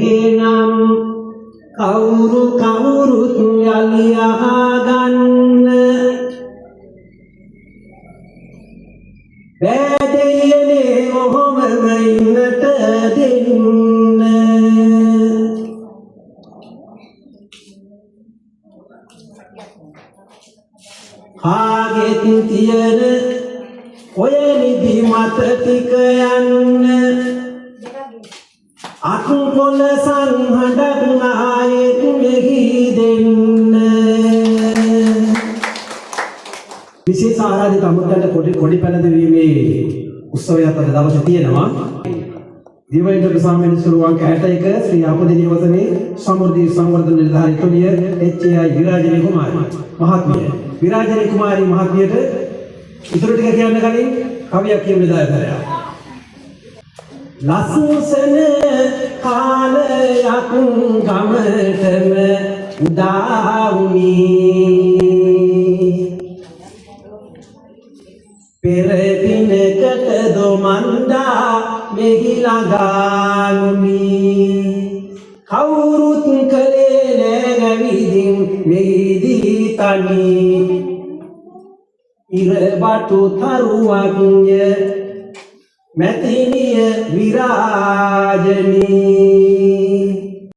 එනම් කවුරු කවුරුත් යලි අහගන්න බෑදෙයනේ ඔහොමම ඉන්නට දෙන්න කාගෙත් තියෙන ඔය නිදි මත ටික යන්න අකුකොල සංහඬක් නායෙත් මෙහි දෙන්න විශේෂ ආරාධිත අමුත්තන්ට කොඩි පැනදීමේ උත්සවයක් අද දවසේ තියෙනවා දිවයින ප්‍රසාමෙන් සුරුවංක 61 ශ්‍රී අපදිනී වසනේ සමෘද්ධි සංවර්ධන නිලධාරිතුමිය එච්.ඒ.ආයි විරාජනී කුමාරී මහත්මිය විරාජනී කුමාරී මහත්මියට ඉතුරු ටික කියන්න කලින් කවියක් කියන්න දායකයා ලස්සන කාලයක් ගමටම උදා වුණේ පෙර දිනකට දොමන්දා මෙහි ළඟානුනි කවුරුත් කලේ නෑ නැවිදින් මෙහිදී තනි ඉරබටු තරුවක්ය මැතිනිය විරාජනී